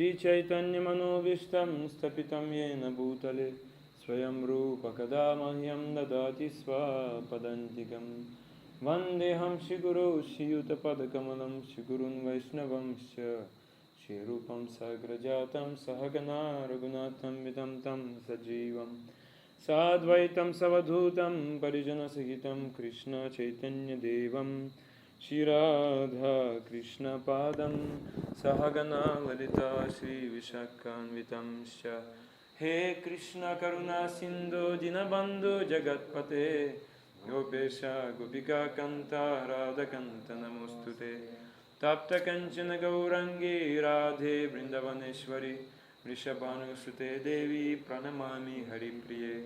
Shri Chaitanya Manobishtam Stapitam Yena Bhutale Swayam Rupa Kada Mahyam Dadati Swapadantikam Vandeham Shri Guru Shri Yuta Padakamalam Shri Gurun Vaishnavam Shri Rupam Sagrajatam Sahagana Raghunatham Vidam Tam Sajivam Sadvaitam Savadhutam Parijana Sahitam Krishna Chaitanya Devam Shri Radha Krishna Padam Sahagana Lalita Shri Vishakkanvitam Sha He Krishna Karuna Sindhu Dinabandhu Jagatpate Gopesha Gopika Kanta Radha Kanta Namostute Tapta Kanchana Gaurangi Radhe Vrindavaneshwari Vrishabhanusute Devi Pranamami Haripriye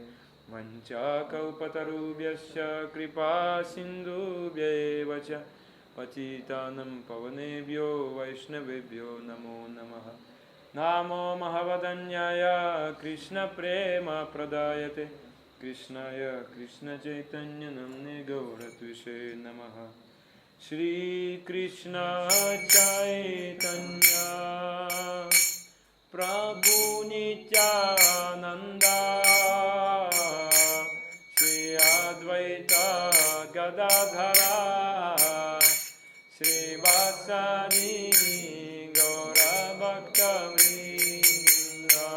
Vancha Kaupatarubhyasya Kripa Sindhu Vyevacha Patitanam Pavanebhyo Vaishnavebhyo Namo Namaha Namo Mahavadanyaya Krishna Prema Pradayate Krishnaya Krishna Chaitanya Namne Gauratvishe Namaha Shri Krishna Chaitanya Prabhu Nityananda Shri Advaita Gadadhara Shri Vasani Gaura Bhakta Vrinda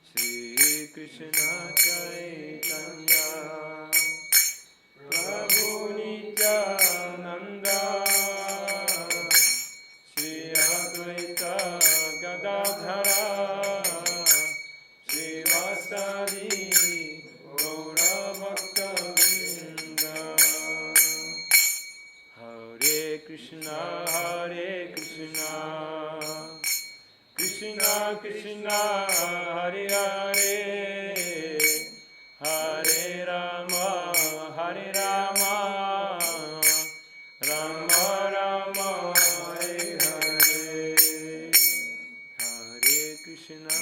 Shri Krishna Chaitanya Prabhu Nityananda Shri Advaita Gadadhara Shri Vasani Gaura Bhakta Vrinda Hare Krishna, Krishna Krishna, Hare Hare, Hare Rama, Rama Rama, Hare Hare, Hare Krishna,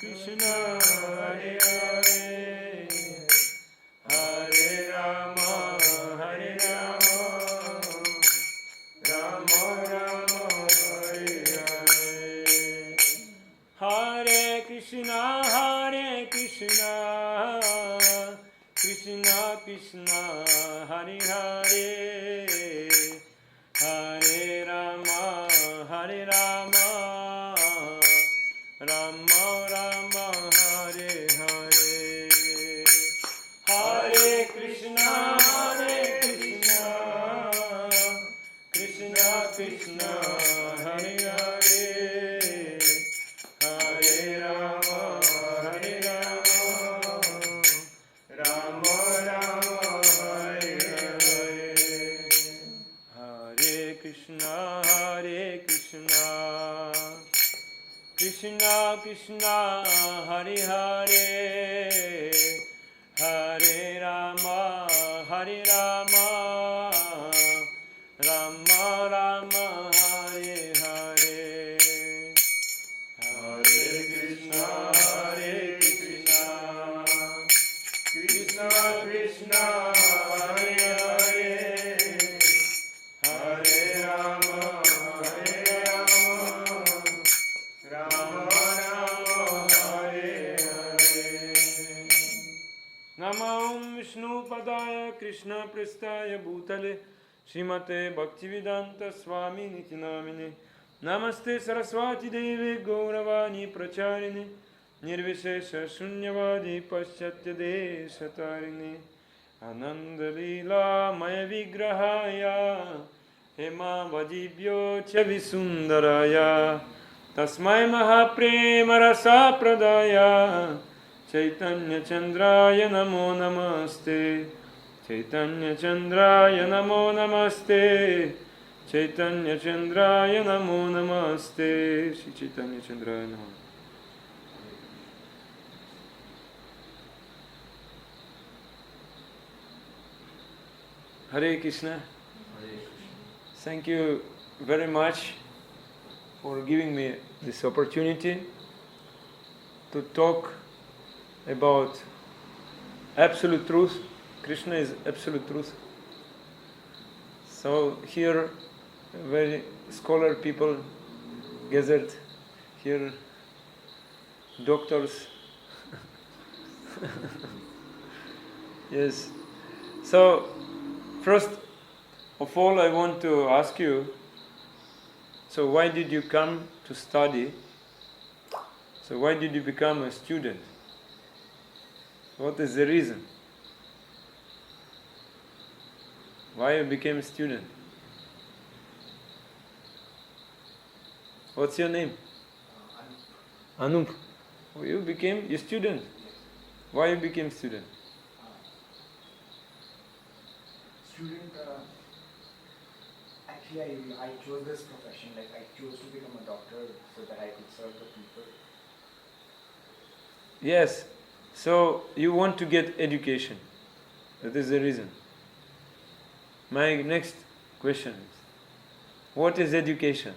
Krishna Hare Hare. Hare Rama, Rama Rama, Hare Hare. Hare Krishna, Krishna Krishna, Hare Hare. Hare Rama, Rama Rama, Hare Hare. Hare Krishna, Krishna Krishna, Hare Hare. Hare Rama, Rama Rama, Hare Hare. Hare Krishna, Krishna Krishna, Hare Hare. Hare Rama, Rama Rama, Hare Hare. Hare Krishna, Krishna Krishna, Hare Hare. Hare Rama, Rama Rama, Hare Hare. Namam Vishnu Padaya Krishna Prestaya Bhutale Srimate Bhaktivedanta Swami Niti Namine Namaste Saraswati Devi Gauravani Pracharini Nirvishesha Shunyavadi Paschatya Deshatarine Ananda Lila Maya Vigrahaya Hema Vajibhyo Chavisundaraya Tasmai Mahaprema Rasa Pradaya Chaitanya Chandraya Namo Namaste Chaitanya Chandraya Namo Namaste Chaitanya Chandraya Namo Namaste Shri Chaitanya Chandraya Namo Hare Krishna. Thank you very much for giving me this opportunity to talk about absolute truth. Krishna is absolute truth. So here, very scholar people gathered here, doctors. Yes. So, first of all, I want to ask you, so why did you come to study? So why did you become a student? What is the reason? Why you became a student? What's your name? Anup. Oh, you became a student. Why you became student? Actually I chose this profession, like I chose to become a doctor so that I could serve the people. Yes. So you want to get education. That is the reason. My next question is, what is education?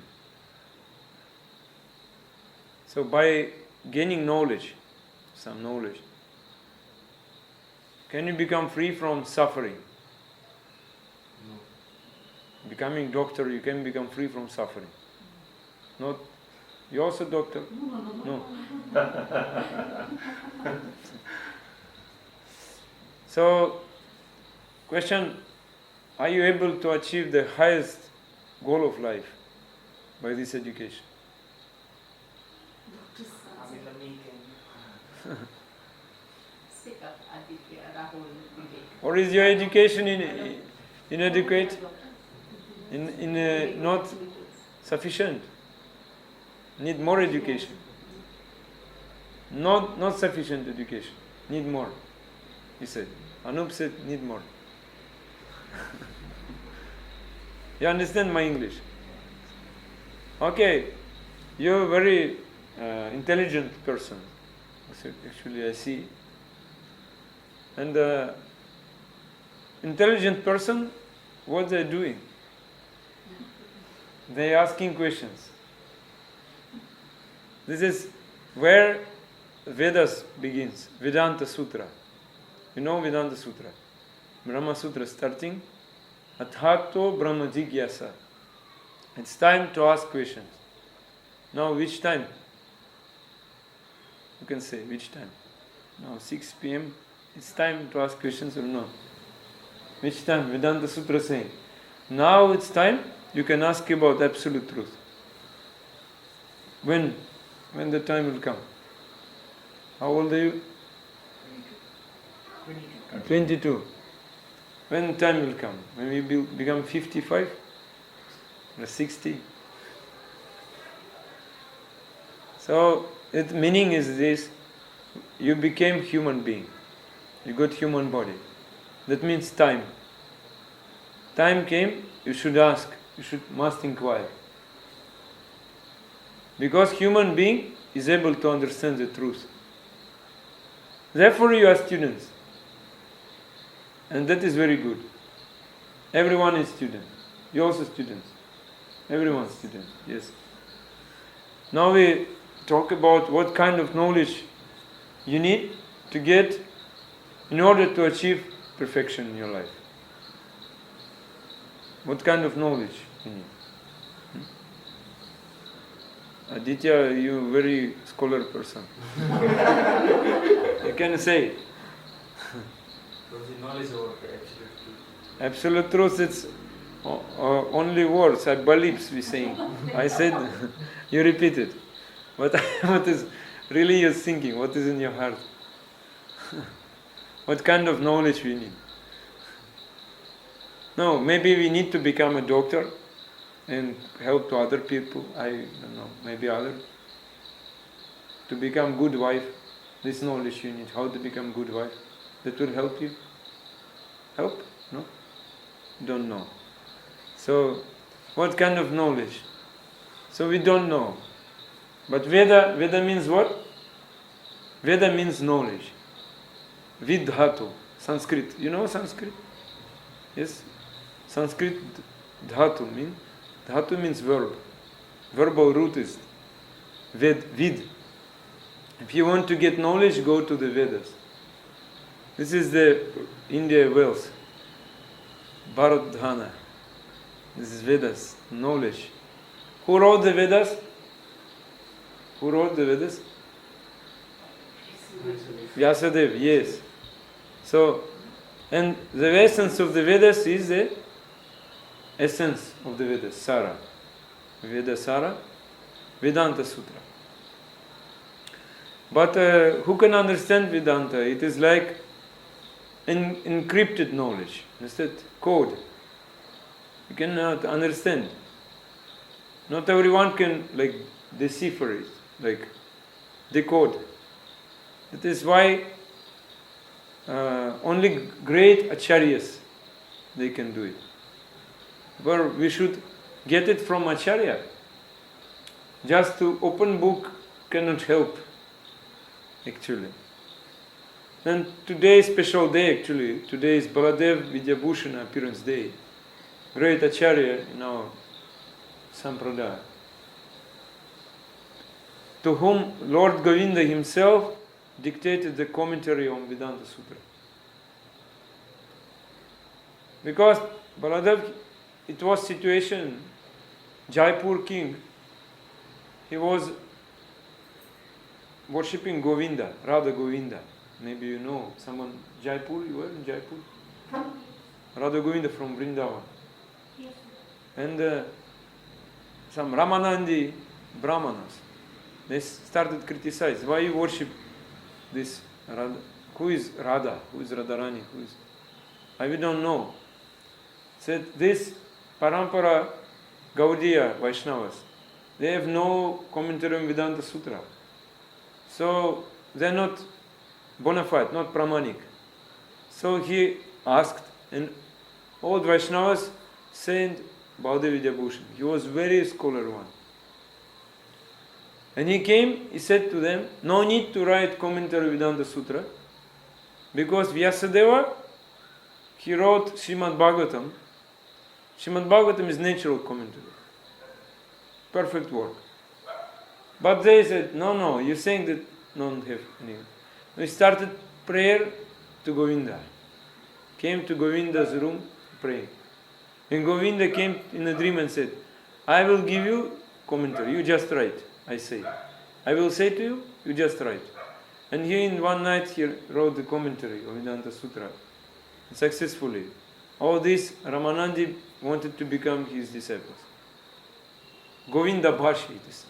So by gaining knowledge, some knowledge, can you become free from suffering? No. Becoming doctor, you can become free from suffering. Not, you also doctor? No. So, question, are you able to achieve the highest goal of life by this education? I'm in the meeting. Or is your education inadequate? Not sufficient? Need more education? Not sufficient education. Need more. He said. Anup said, need more. You understand my English? Okay, you're a very intelligent person. Actually, I see. And intelligent person, what they're doing? They're asking questions. This is where Vedas begins, Vedanta Sutra. You know Vedanta Sutra? Brahma Sutra starting, Athato Brahma Jigyasa. It's time to ask questions. Now which time? You can say which time? Now 6 p.m. It's time to ask questions or no? Which time? Vedanta Sutra saying. Now it's time you can ask about absolute truth. When the time will come. How old are you? 22. When the time will come? When we become 55? Or 60? So, its meaning is this, you became human being. You got human body. That means time. Time came, you should ask, must inquire. Because human being is able to understand the truth. Therefore you are students. And that is very good. Everyone is student. You also students. Everyone is student. Yes. Now we talk about what kind of knowledge you need to get in order to achieve perfection in your life. What kind of knowledge you need? Aditya, you very scholar person. You can say. The knowledge about absolute truth. Absolute truth, it's only words, beliefs we saying. I said, you repeat it. But what is really your thinking? What is in your heart? What kind of knowledge we need? No, maybe we need to become a doctor and help to other people. I don't know, maybe other. To become good wife, this knowledge you need. How to become good wife? That will help you. Help? No? Don't know. So, what kind of knowledge? So we don't know. But Veda means what? Veda means knowledge. Vidhatu, Sanskrit. You know Sanskrit? Yes? Sanskrit dhatu means verb. Verbal root is vid. If you want to get knowledge, go to the Vedas. This is the India wealth. Bharat. This is Vedas, knowledge. Who wrote the Vedas? Who wrote the Vedas? Vyasadeva, yes. So, and the essence of the Vedas is the essence of the Vedas, Sara. Veda Sara, Vedanta Sutra. But who can understand Vedanta? It is like encrypted knowledge. Instead, code. You cannot understand. Not everyone can decipher it, decode. That is why only great acharyas they can do it. But we should get it from acharya. Just to open book cannot help, actually. And today is special day, actually. Today is Baladev Vidyabhushana appearance day. Great acharya in our sampradaya, to whom Lord Govinda himself dictated the commentary on Vedanta Sutra. Because Baladev, it was situation, Jaipur king, he was worshipping Govinda, Radha Govinda. Maybe you know someone, Jaipur, you were in Jaipur? Radha Govinda from Vrindavan. Yes. And some Ramanandi Brahmanas, they started criticize, why you worship this Radha? Who is Radha? Who is Radharani? Who is? We don't know. Said this Parampara Gaudiya Vaishnavas, they have no commentary on Vedanta Sutra. So they are not bona fide, not pramanik. So he asked, and old Vaishnavas sent Baladev Vidyabhushan. He was very scholar one. And he came, he said to them, no need to write commentary Vedanta Sutra, because Vyasadeva, he wrote Srimad Bhagavatam. Srimad Bhagavatam is natural commentary. Perfect work. But they said, no, you're saying that don't have any. We started prayer to Govinda. Came to Govinda's room, praying. And Govinda came in a dream and said, I will give you commentary, you just write, I say. I will say to you, you just write. And he in one night he wrote the commentary of Vedanta Sutra successfully. All this, Ramanandi wanted to become his disciples. Govinda Bhashi, it is.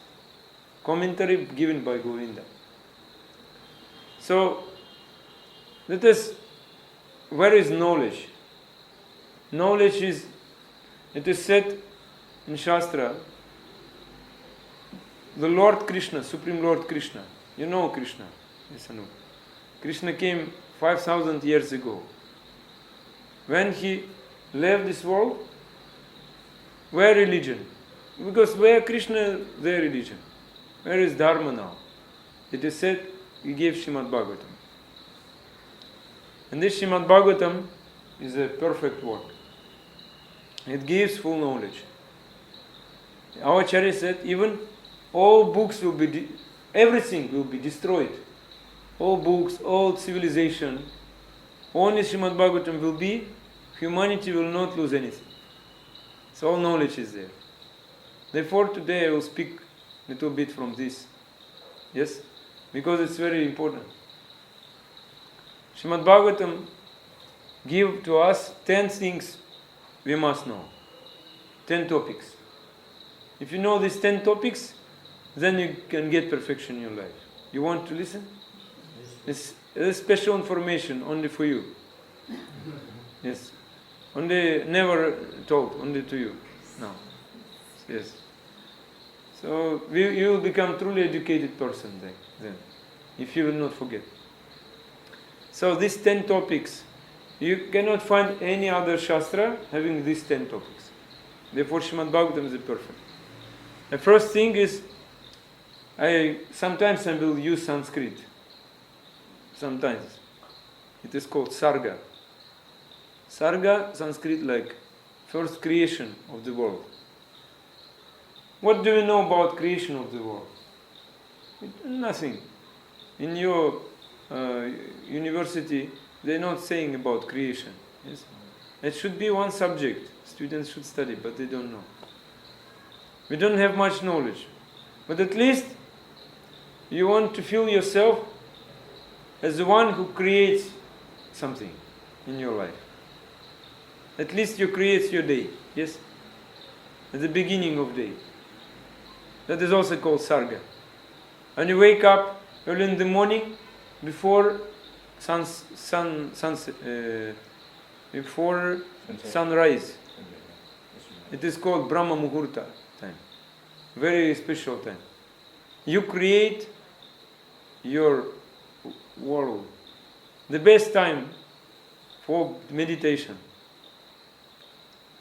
Commentary given by Govinda. So, that is, where is knowledge? Knowledge is, it is said in Shastra, the Lord Krishna, Supreme Lord Krishna, you know Krishna, yes, I know. Krishna came 5,000 years ago. When he left this world, where religion? Because where Krishna, their religion. Where is Dharma now? It is said, he gave Srimad Bhagavatam. And this Srimad Bhagavatam is a perfect work. It gives full knowledge. Our Acharya said, even all books will be, everything will be destroyed. All books, all civilization, only Srimad Bhagavatam will be, humanity will not lose anything. So all knowledge is there. Therefore today I will speak a little bit from this. Yes? Because it's very important. Srimad Bhagavatam give to us 10 things we must know. 10 topics. If you know these 10 topics, then you can get perfection in your life. You want to listen? It's special information only for you. Yes. Only, never told, only to you. No. Yes. So you will become truly educated person then, if you will not forget. So these 10 topics, you cannot find any other Shastra having these 10 topics. Therefore Srimad Bhagavatam is perfect. The first thing is, sometimes I will use Sanskrit. Sometimes. It is called Sarga. Sarga, Sanskrit like first creation of the world. What do you know about creation of the world? Nothing. In your university, they're not saying about creation. Yes? It should be one subject. Students should study, but they don't know. We don't have much knowledge. But at least you want to feel yourself as the one who creates something in your life. At least you create your day. Yes? At the beginning of day. That is also called sarga. And you wake up early in the morning before before sunrise. It is called Brahma Muhurta time. Very special time. You create your world. The best time for meditation.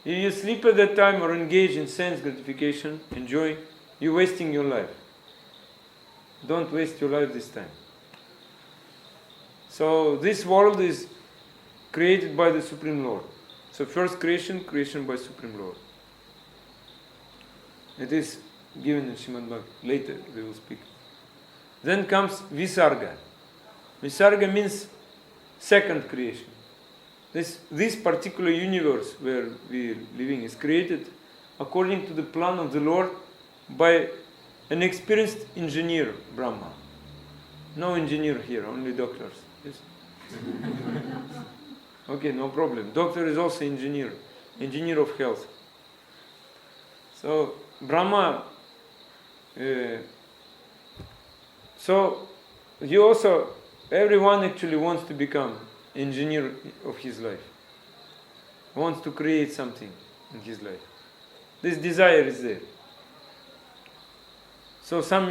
If you sleep at that time or engage in sense gratification, enjoy, you're wasting your life. Don't waste your life this time. So this world is created by the Supreme Lord. So first creation by Supreme Lord. It is given in Srimad Bhagavatam. Later we will speak. Then comes Visarga. Visarga means second creation. This particular universe where we are living is created according to the plan of the Lord by an experienced engineer, Brahma. No engineer here, only doctors. Yes? Okay, no problem. Doctor is also engineer of health. So Brahma. So you also, everyone actually wants to become engineer of his life. Wants to create something in his life. This desire is there. So some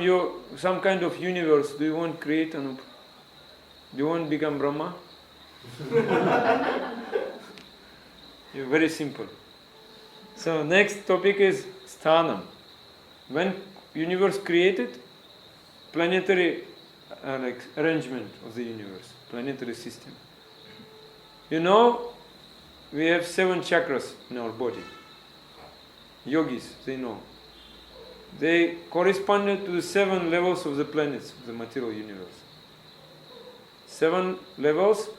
kind of universe, do you want to create? Do you want to become Brahma? You're very simple. So next topic is sthanam. When universe created, planetary arrangement of the universe, planetary system. You know, we have 7 chakras in our body. Yogis, they know. They corresponded to the 7 levels of the planets of the material universe. 7 levels,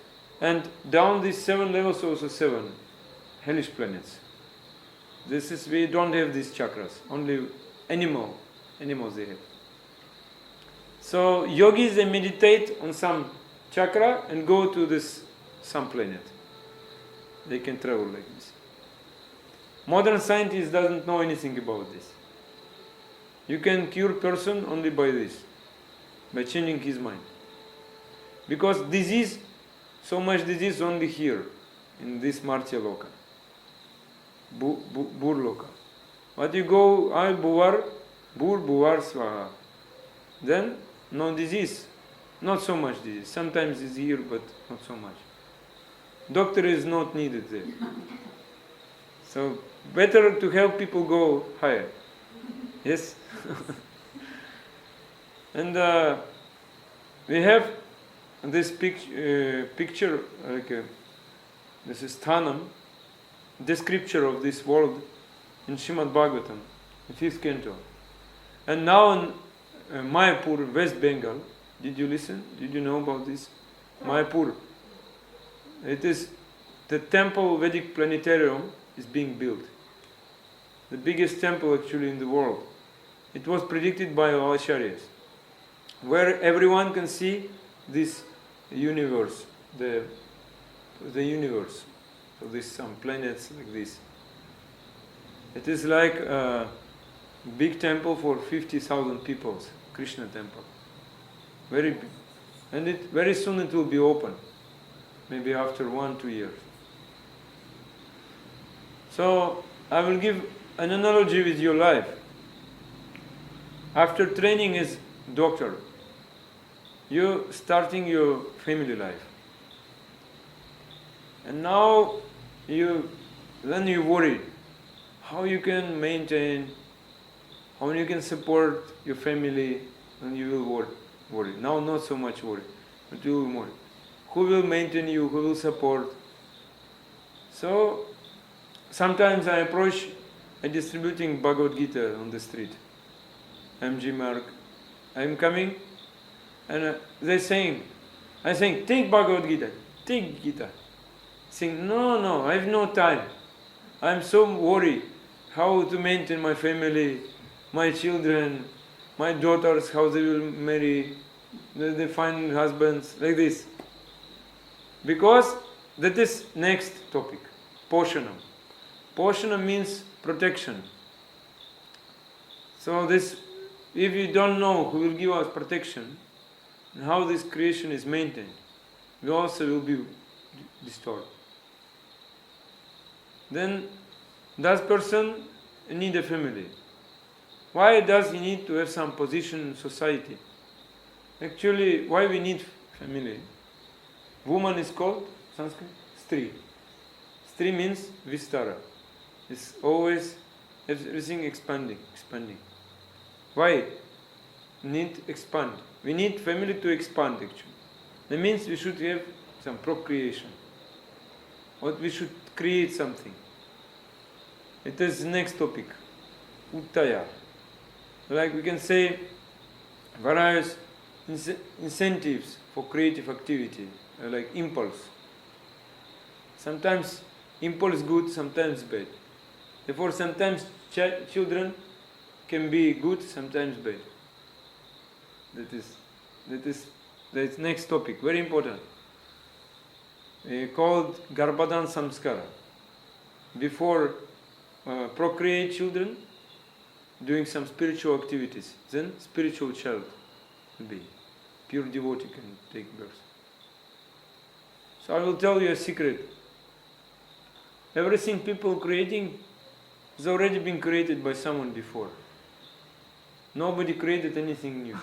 and down these 7 levels also 7 hellish planets. We don't have these chakras, only animals they have. So yogis, they meditate on some chakra and go to some planet. They can travel like this. Modern scientists doesn't know anything about this. You can cure person only by this, by changing his mind. Because disease, so much disease only here, in this Martya Loka, Bur Loka. But you go, Bur Buvar Swaha. Then, no disease. Not so much disease. Sometimes it's here, but not so much. Doctor is not needed there. So, better to help people go higher. Yes? And we have this picture, this is Sthanam, description of this world in Srimad Bhagavatam, in 5th canto. And now in Mayapur, West Bengal, did you listen? Did you know about this? Mayapur. It is the temple Vedic planetarium is being built. The biggest temple actually in the world. It was predicted by our acharyas, where everyone can see this universe, the universe. So there's some planets like this. It is like a big temple for 50,000 people, Krishna temple. Very big. And very soon it will be open. Maybe after 1-2 years. So I will give an analogy with your life. After training as doctor, you starting your family life. And now you worry how you can maintain, how you can support your family, and you will worry. Now not so much worry, but you will worry. Who will maintain you? Who will support? So sometimes I approach a distributing Bhagavad Gita on the street. MG Mark, I'm coming, and they're saying, I'm saying, take Bhagavad Gita, take Gita. Saying, no, I have no time. I'm so worried how to maintain my family, my children, my daughters, how they will marry, they find husbands, like this. Because that is next topic, Poshanam. Poshanam means protection. So this, if you don't know who will give us protection, and how this creation is maintained, we also will be disturbed. Then that person need a family. Why does he need to have some position in society? Actually, why we need family? Woman is called Sanskrit Stri. Stri means Vistara. It's always everything expanding. Why? Need expand. We need family to expand actually. That means we should have some procreation. Or we should create something. It is the next topic. Uttaya. Like we can say various incentives for creative activity, like impulse. Sometimes impulse good, sometimes bad. Therefore sometimes children can be good, sometimes bad. That is next topic, very important. Called Garbhadan Samskara. Before procreate children, doing some spiritual activities, then spiritual child will be. Pure devotee can take birth. So I will tell you a secret. Everything people creating has already been created by someone before. Nobody created anything new.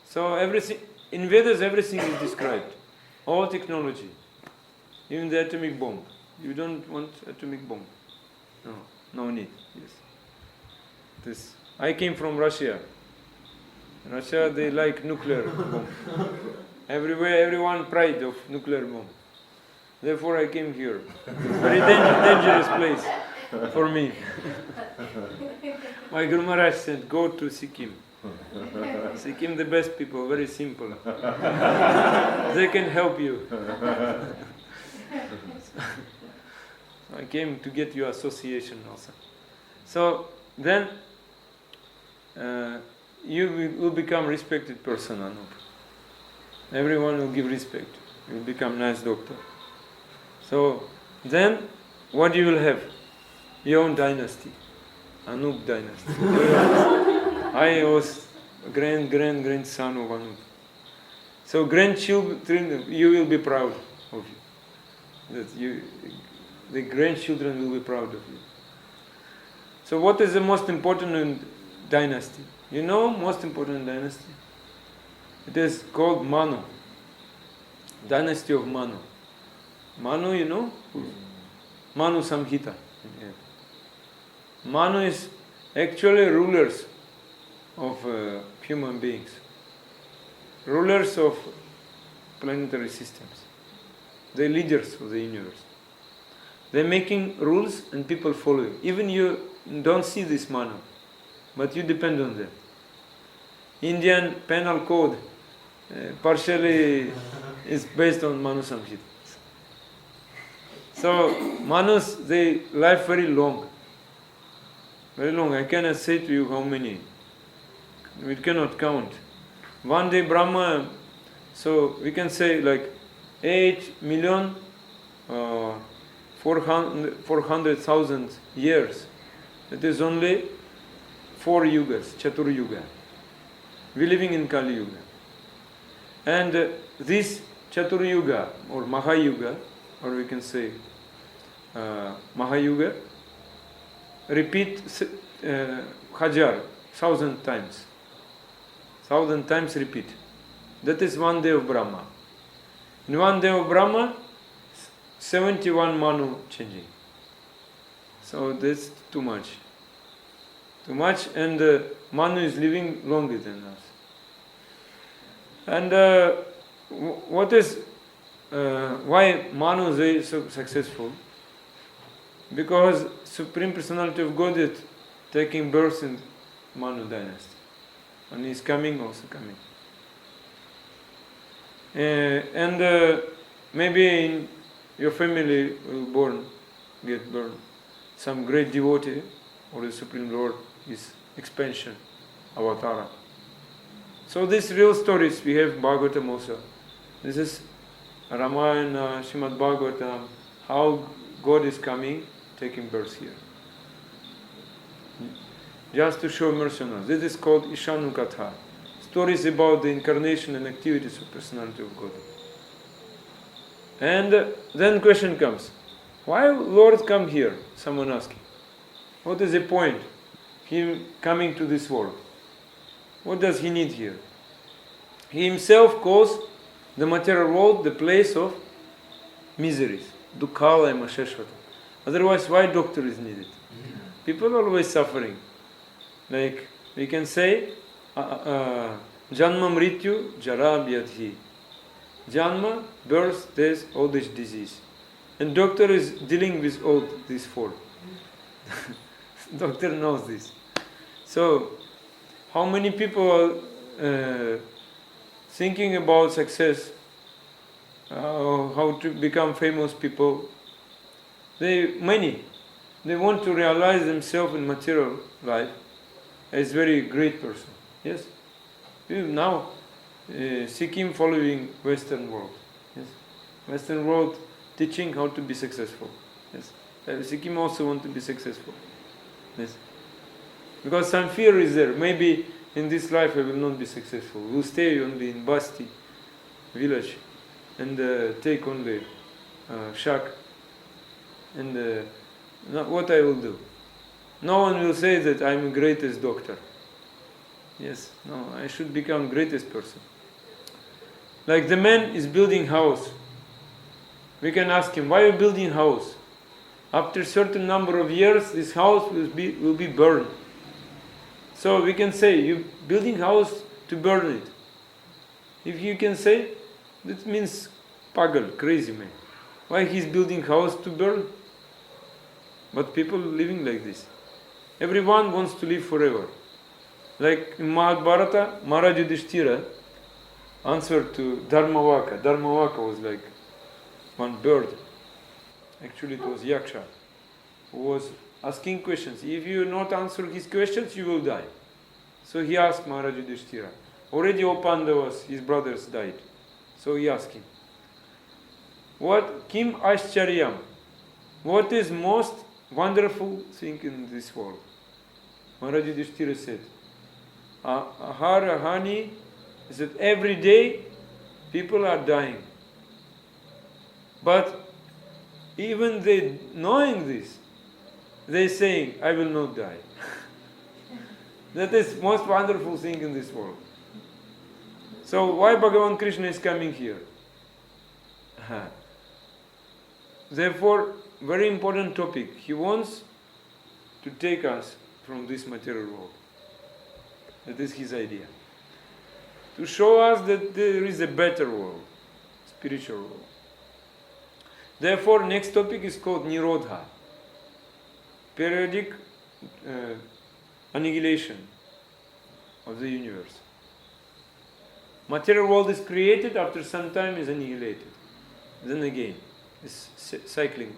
So everything, in Vedas everything is described. All technology. Even the atomic bomb. You don't want atomic bomb. No need. Yes. I came from Russia. Russia, they like nuclear bomb. Everywhere, everyone pride of nuclear bomb. Therefore I came here. It's very dangerous place for me. My Guru Maharaj said, go to Sikkim. Sikkim the best people, very simple. They can help you. I came to get your association also. So then you will become respected person, Anup. Everyone will give respect. You will become nice doctor. So then what you will have? Your own dynasty. Anup dynasty. I was grandson of Anup. So grandchildren, you will be proud of you. The grandchildren will be proud of you. So what is the most important in dynasty? You know most important dynasty? It is called Manu. Dynasty of Manu. Manu, you know? Manu Samhita. Manu is actually rulers of human beings. Rulers of planetary systems. They're leaders of the universe. They're making rules and people following. Even you don't see this Manu, but you depend on them. Indian penal code partially is based on Manu Samhita. So Manus, they live very long. Very long. I cannot say to you how many. We cannot count. One day Brahma, so we can say like 8,400,000 years. It is only 4 yugas, Chatur Yuga. We are living in Kali Yuga. And this Chatur Yuga or Mahayuga, or we can say Mahayuga, repeat 1,000 times. 1,000 times repeat. That is one day of Brahma. In one day of Brahma, 71 Manu changing. So that's too much. Too much, and Manu is living longer than us. And what is why Manu is so successful? Because Supreme Personality of Godhead taking birth in Manu dynasty. And he's coming, also coming. Maybe in your family will get born some great devotee or the Supreme Lord, his expansion, avatara. So these real stories, we have Bhagavatam also. This is Ramayana, Srimad Bhagavatam, how God is coming, taking birth here. Just to show mercy on us. This is called Ishanu Katha. Stories about the incarnation and activities of personality of God. And then question comes, why Lord come here? Someone asking. What is the point? Him coming to this world. What does he need here? He himself calls the material world the place of miseries. Dukkhala and Masheshvata. Otherwise, why doctor is needed? People are always suffering. Like we can say, Janma Mrityu Jara Vyadhi. Janma, birth, death, old age, disease. And doctor is dealing with all these four. Doctor knows this. So, how many people are thinking about success, how to become famous people? Many. They want to realize themselves in material life as very great person. Yes? Now, Sikkim following Western world. Yes? Western world teaching how to be successful. Yes? Sikkim also want to be successful. Yes? Because some fear is there. Maybe in this life I will not be successful. We'll stay only in Basti village and take only shack. And what I will do? No one will say that I'm the greatest doctor. Yes, no, I should become greatest person. Like the man is building house. We can ask him, why are you building house? After a certain number of years, this house will be burned. So we can say, you building house to burn it. If you can say, that means pagal, crazy man. Why he's building house to burn? But people living like this. Everyone wants to live forever. Like in Mahabharata, Maharaj Yudhishthira answered to Dharmavaka. Dharmavaka was like one bird. Actually it was Yaksha, who was asking questions. If you not answer his questions, you will die. So he asked Maharaj Yudhishthira. Already all Pandavas, his brothers, died. So he asked him, what Kim Aschariyam? What is most wonderful thing in this world? Maharaj Yudhishthira said, Ahara Hani is that every day people are dying. But even they knowing this, they saying, I will not die. That is most wonderful thing in this world. So why Bhagavan Krishna is coming here? Therefore, very important topic. He wants to take us from this material world. That is his idea. To show us that there is a better world, spiritual world. Therefore, next topic is called Nirodha, periodic annihilation of the universe. Material world is created, after some time is annihilated. Then again, it's cycling.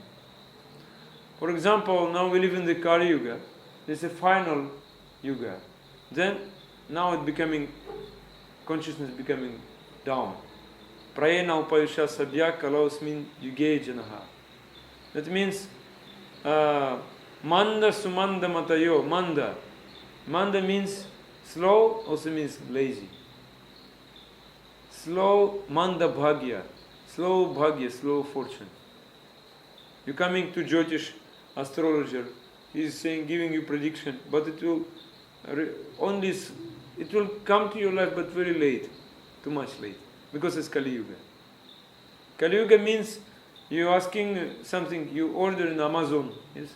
For example, now we live in the Kali Yuga. There's a final Yuga. Then, now it becoming, consciousness becoming down. Prayena upayusha sabya kalausmin yuge janaha. That means, manda sumanda matayo, manda. Manda means slow, also means lazy. Slow manda bhagya. Slow bhagya, slow fortune. You're coming to Jyotish, astrologer, he's saying, giving you prediction, but it will it will come to your life, but very late, too much late, because it's Kali Yuga. Kali Yuga means you're asking something, you order in Amazon, yes,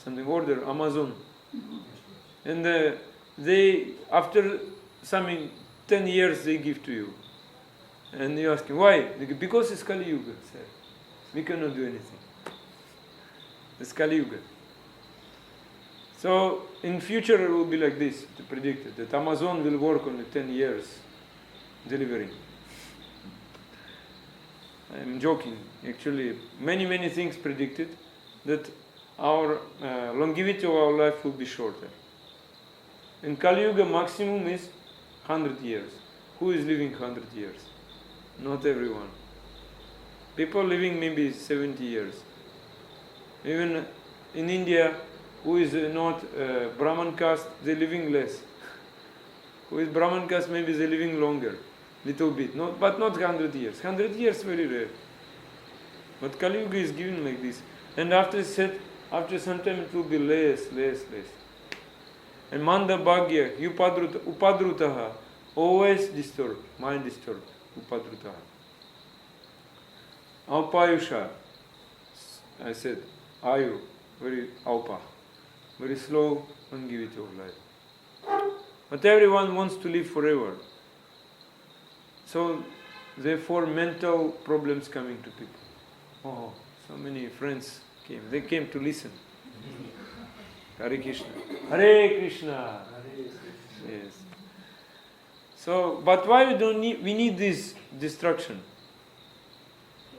something order Amazon, and they after something 10 years they give to you, and you ask him why? Because it's Kali Yuga, sir. We cannot do anything. It's Kali Yuga. So in future it will be like this, to predict it, that Amazon will work only 10 years delivering. I'm joking. Actually, many things predicted that our longevity of our life will be shorter. In Kali Yuga, maximum is 100 years. Who is living 100 years? Not everyone. People living maybe 70 years. Even in India, who is not Brahman caste, they're living less. Who is Brahman caste, maybe they're living longer, little bit, but not 100 years. 100 years very rare. But Kali Yuga is given like this. And after some time it will be less. And Manda Bhagya, Upadrutaha, always disturbed, mind disturbed, Upadrutaha. Alpayusha, I said, Ayu, very alpa, very slow longevity of life. But everyone wants to live forever. So, therefore, mental problems coming to people. Oh, so many friends came. They came to listen. Hare Krishna. Hare Krishna. Yes. So, but why we need this destruction?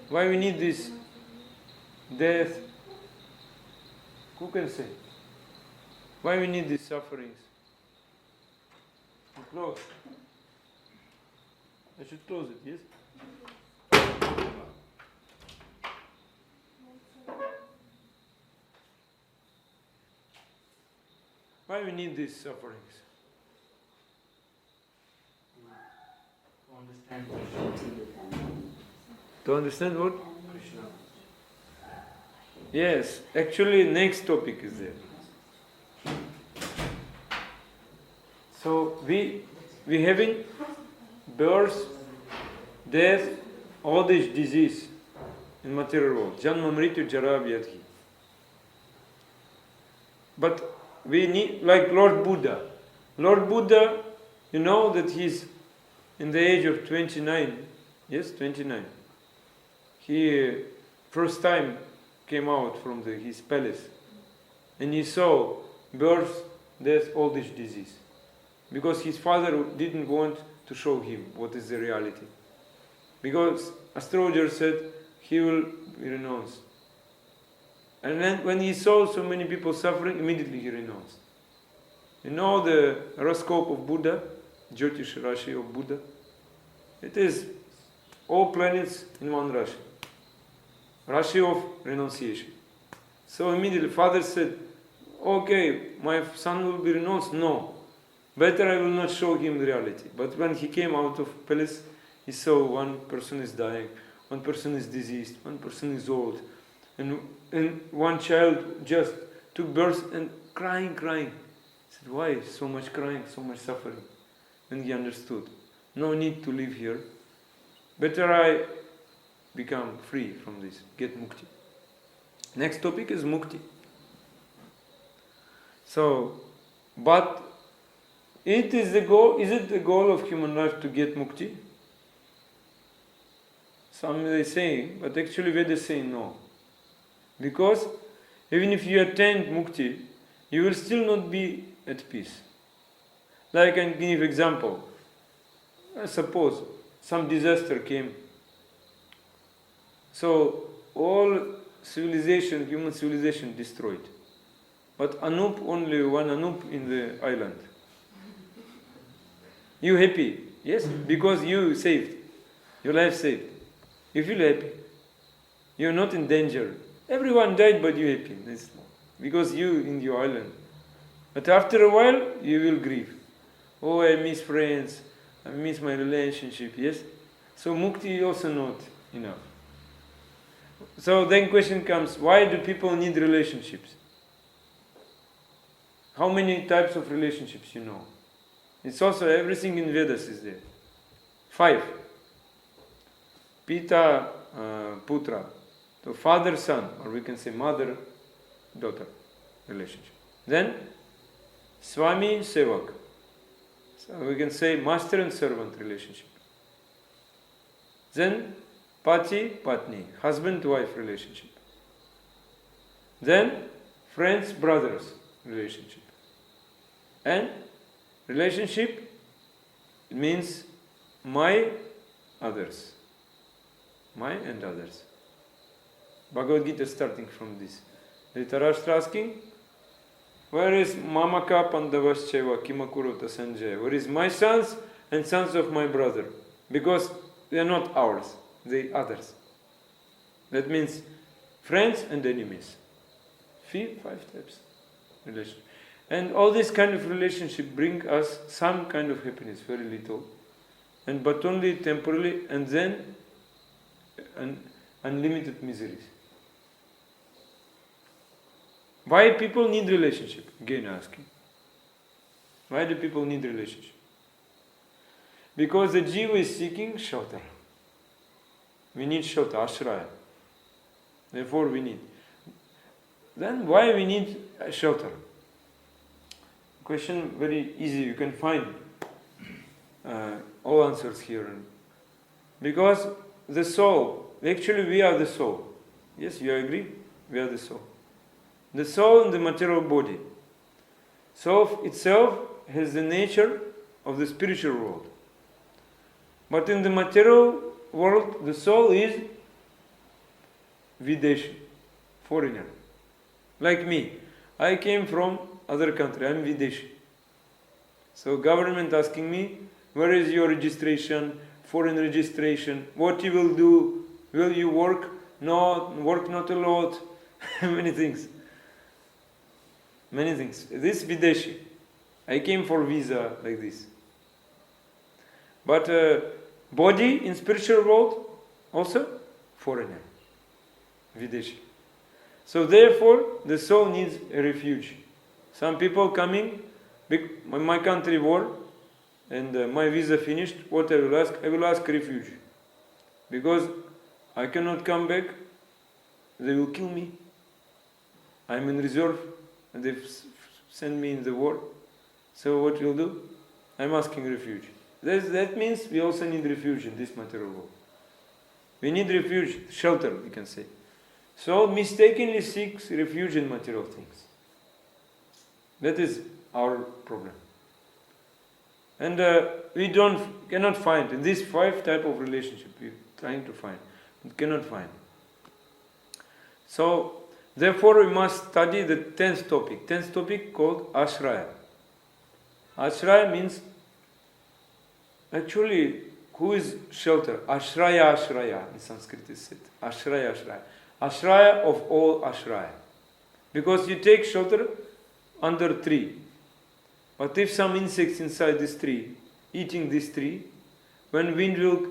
Why we need this death? Who can say? Why we need these sufferings? Close. I should close it, yes? Why we need these sufferings? To understand what? Krishna. Yes, actually next topic is there. So we having birth, death, old age, disease in material world. Janma mrityu jara vyadhi. But we need, like Lord Buddha. Lord Buddha, you know that he's in the age of 29. Yes, 29. He first time came out from his palace and he saw birth, death, old age, disease. Because his father didn't want to show him what is the reality. Because astrologer said he will renounce. And then when he saw so many people suffering, immediately he renounced. You know the horoscope of Buddha, Jyotish Rashi of Buddha? It is all planets in one Rashi. Rashi of renunciation. So immediately father said, okay, my son will be renounced. No, better I will not show him the reality. But when he came out of palace, he saw one person is dying, one person is diseased, one person is old. And one child just took birth and crying. He said, why so much crying, so much suffering? And he understood. No need to live here. Better I become free from this, get mukti. Next topic is mukti. So, but it is the goal, is it the goal of human life to get mukti? Some they say, but actually Vedas say no. Because even if you attain mukti, you will still not be at peace. Like I can give example. Suppose some disaster came. So all civilization, human civilization destroyed. But Anup, only one Anup in the island. You happy? Yes? Because you saved. Your life saved. You feel happy. You're not in danger. Everyone died, but you're happy. Because you in your island. But after a while, you will grieve. Oh, I miss friends. I miss my relationship. Yes? So mukti is also not enough. So then question comes, why do people need relationships? How many types of relationships you know? It's also everything in Vedas is there. 5. Pita, putra. So father, son, or we can say mother, daughter relationship. Then Swami, Sevak. So we can say master and servant relationship. Then Pati, Patni, husband-wife relationship. Then friends, brothers relationship. And relationship means my, others. My and others. Bhagavad Gita starting from this. Dhritarashtra asking, where is Mamaka Pandavascheva Kimakurota Sanjaya? Where is my sons and sons of my brother? Because they are not ours, they others. That means friends and enemies. 5 types relationship. And all this kind of relationship bring us some kind of happiness, very little, but only temporarily, and then unlimited miseries. Why people need relationship? Again asking. Why do people need relationship? Because the jiva is seeking shelter. We need shelter, ashraya. Therefore we need. Then why we need a shelter? Question very easy, you can find all answers here. Because the soul, actually we are the soul. Yes, you agree? We are the soul. The soul and the material body. Soul itself has the nature of the spiritual world. But in the material world, the soul is Videshi, foreigner. Like me. I came from other country, I am Videshi. So government asking me, where is your registration, foreign registration, what you will do, will you work? No, work not a lot, many things. Many things. This Videshi. I came for visa like this. But body in spiritual world, also foreigner. Videshi. So therefore, the soul needs a refuge. Some people coming, my country war, and my visa finished, what I will ask? I will ask refuge. Because I cannot come back, they will kill me. I am in reserve, and they send me in the war. So what will do? I am asking refuge. That means we also need refuge in this material world. We need refuge, shelter, we can say. So mistakenly seeks refuge in material things. That is our problem. And we cannot find in these 5 type of relationship we're trying to find, but cannot find. So therefore we must study the 10th topic. 10th topic called Ashraya. Ashraya means actually who is shelter? Ashraya, Ashraya in Sanskrit is said. Ashraya, Ashraya. Ashraya of all Ashraya. Because you take shelter under tree. But if some insects inside this tree, eating this tree, when wind will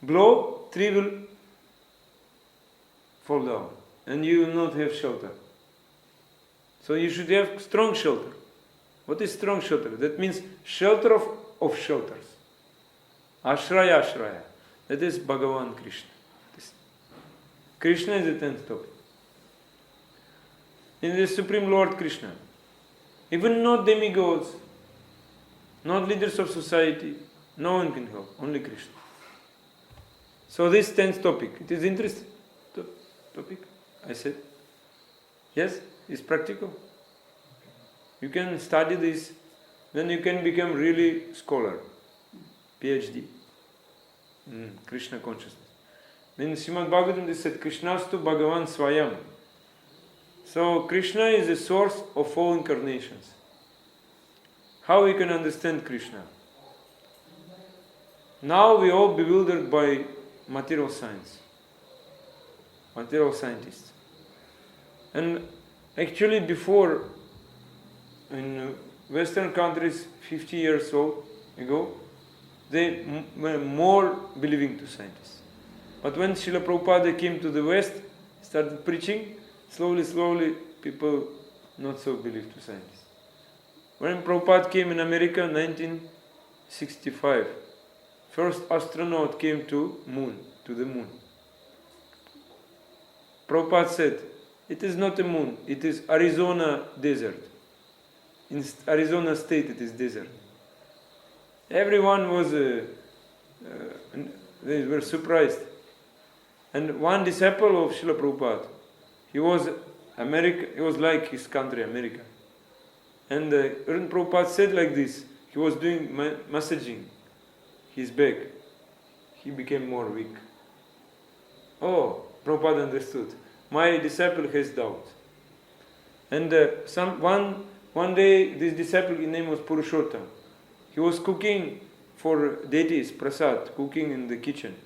blow, tree will fall down. And you will not have shelter. So you should have strong shelter. What is strong shelter? That means shelter of shelters. Ashraya, Ashraya. That is Bhagavan Krishna. Krishna is the 10th topic. In the Supreme Lord Krishna. Even not demigods, not leaders of society, no one can help, only Krishna. So this 10th topic, it is interesting topic, I said. Yes, it's practical. You can study this, then you can become really scholar, PhD, in Krishna consciousness. In Srimad Bhagavatam they said, Krishnastu Bhagavan Swayam. So Krishna is the source of all incarnations. How we can understand Krishna? Now we all bewildered by material science, material scientists. And actually before, in Western countries 50 years ago, they were more believing to scientists. But when Srila Prabhupada came to the West, started preaching, slowly people not so believe to scientists. When Prabhupada came in America in 1965, first astronaut came to the moon. Prabhupada said, it is not a moon, it is Arizona desert. In Arizona state it is desert. Everyone was, they were surprised. And one disciple of Srila Prabhupada, he was America, it was like his country, America. And Prabhupada said like this, he was doing massaging his back. He became more weak. Oh, Prabhupada understood. My disciple has doubt. And one day, this disciple, his name was Purushottam. He was cooking for deities, prasad, cooking in the kitchen.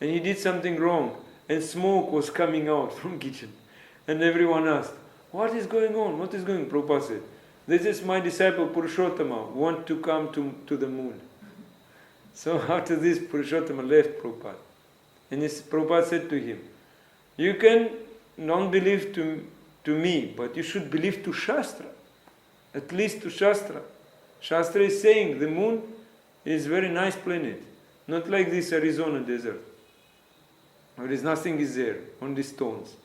And he did something wrong, and smoke was coming out from kitchen. And everyone asked, what is going on? What is going on? Prabhupada said, this is my disciple Purushottama, who want to come to the moon. So after this, Purushottama left Prabhupada. And Prabhupada said to him, you can not believe to me, but you should believe to Shastra. At least to Shastra. Shastra is saying the moon is a very nice planet. Not like this Arizona desert. There is nothing is there, only stones.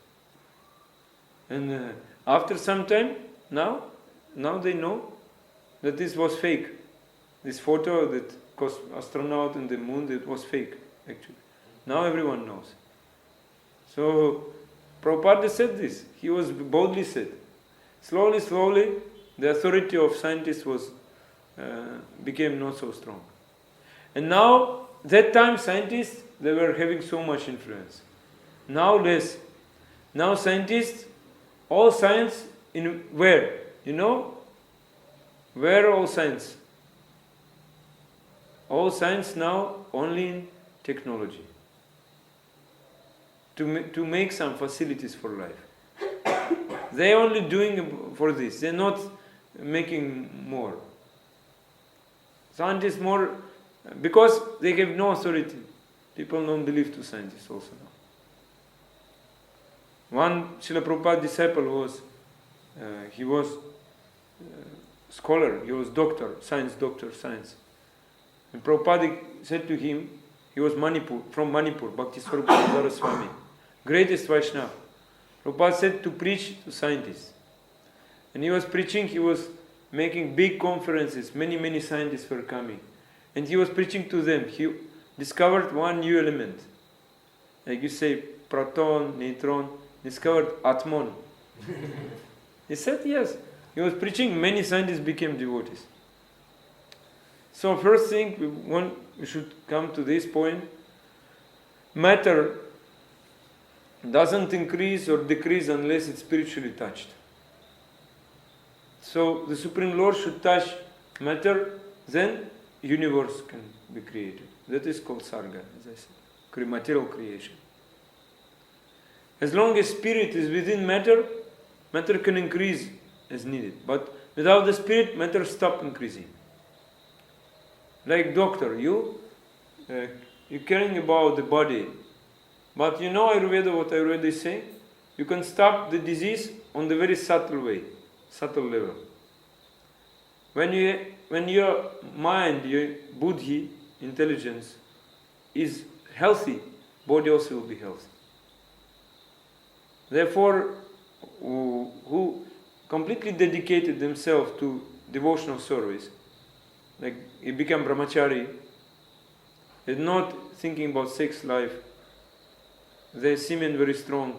And after some time, now they know that this was fake. This photo that astronaut in the moon, that was fake, actually. Now everyone knows. So Prabhupada said this. He was boldly said. Slowly, the authority of scientists became not so strong. And now, that time scientists, they were having so much influence. Now less. Now scientists, all science in where? You know? Where all science? All science now only in technology. To make some facilities for life. They only doing for this. They're not making more. Scientists more, because they have no authority. People don't believe to scientists also now. One Srila Prabhupada disciple he was scholar, he was doctor, science. And Prabhupada said to him, he was from Manipur, Bhakti Swarupa Swami, greatest Vaishnava. Prabhupada said to preach to scientists. And he was preaching, he was making big conferences, many scientists were coming. And he was preaching to them. He discovered one new element. Like you say, proton, neutron, discovered Atman. He said yes. He was preaching, many scientists became devotees. So first thing, we should come to this point. Matter doesn't increase or decrease unless it's spiritually touched. So the Supreme Lord should touch matter, then universe can be created. That is called Sarga, as I said, material creation. As long as spirit is within matter, matter can increase as needed. But without the spirit, matter stop increasing. Like doctor, you're caring about the body. But you know Ayurveda, what Ayurveda is saying? You can stop the disease on the very subtle way, subtle level. When your mind, your buddhi, intelligence is healthy, body also will be healthy. Therefore, who completely dedicated themselves to devotional service, like he became brahmachari, is not thinking about sex life, their semen very strong,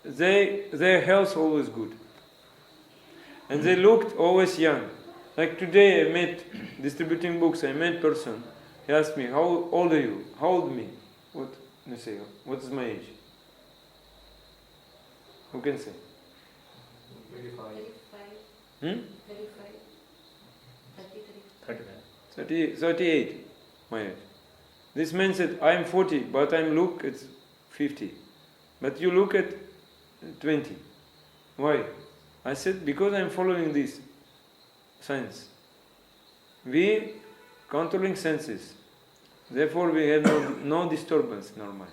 their health always good. And they looked always young. Like today I met, distributing books, I met person, he asked me, how old are you? How old me? What is my age? Who can say? 35. 35. 35. 38, my age. This man said, I am 40, but I look at 50. But you look at 20. Why? I said, because I am following this science. We controlling senses. Therefore we have no disturbance in our mind.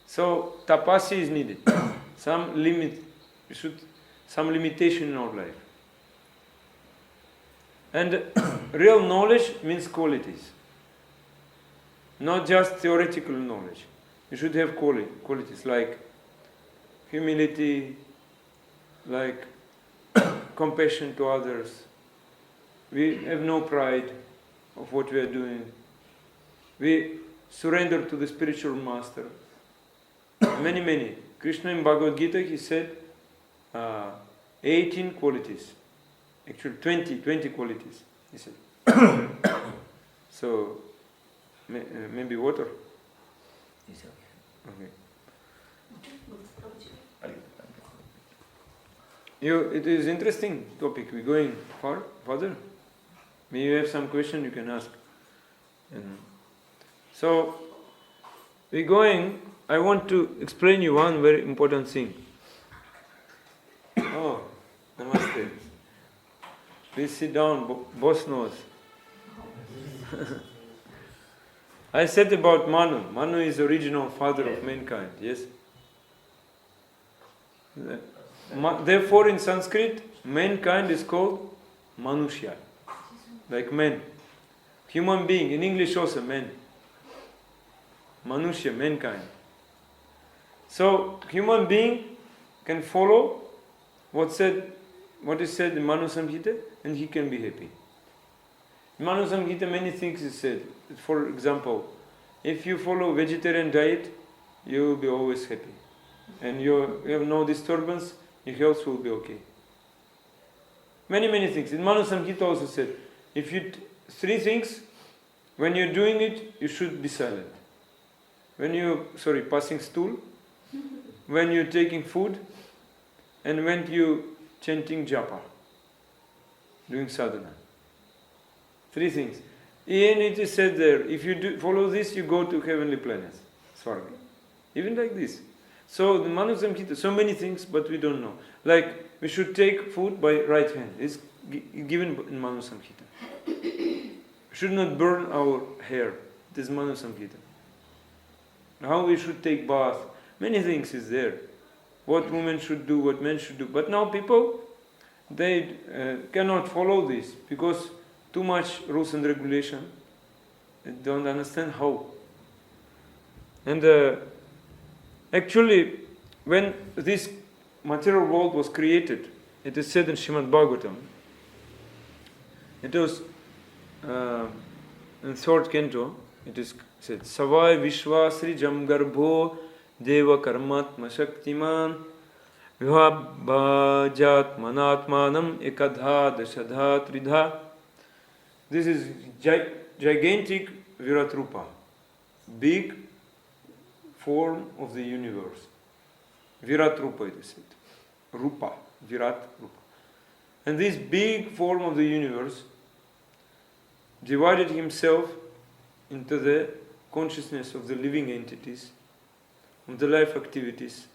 So tapasya is needed. Some limitation in our life. And real knowledge means qualities. Not just theoretical knowledge. You should have qualities like humility, like compassion to others. We have no pride of what we are doing. We surrender to the spiritual master. Many Krishna in Bhagavad Gita, he said 18 qualities. Actually 20 qualities, he said. So, maybe water? Yes, sir. Okay. It is interesting topic. We're going further. Maybe you have some question you can ask. So, we're going. I want to explain you one very important thing. Oh, namaste. Please sit down. Boss knows. I said about Manu. Manu is the original father of mankind. Yes. Therefore, in Sanskrit, mankind is called Manushya, like man. Human being, in English also man. Manushya, mankind. So, human being can follow what is said in Manu Samhita, and he can be happy. In Manu Samhita, many things is said. For example, if you follow vegetarian diet, you will be always happy. And you have no disturbance, your health will be okay. Many things. In Manu Samhita also said, if you three things, when you're doing it, you should be silent. When you passing stool, when you're taking food, and when you chanting japa, doing sadhana. Three things. And it is said there, if you follow this, you go to heavenly planets, Swarga. Even like this. So the Manu Samhita, so many things, but we don't know. Like we should take food by right hand. It's given in Manu Samhita. We should not burn our hair. It is Manu Samhita. How we should take bath. Many things is there. What women should do, what men should do. But now people, they cannot follow this because too much rules and regulation. They don't understand how. And actually, when this material world was created, it is said in Srimad Bhagavatam, it was in third canto, it is said, Savai Vishwasri Jam Garbho Deva Karmatma Shaktiman Vibhajat Manatmanam Ekadha Dashadha Tridha. This is gigantic Virat Rupa, big form of the universe. Virat Rupa it is said. Rupa, Virat Rupa. And this big form of the universe divided himself into the consciousness of the living entities, of the life activities,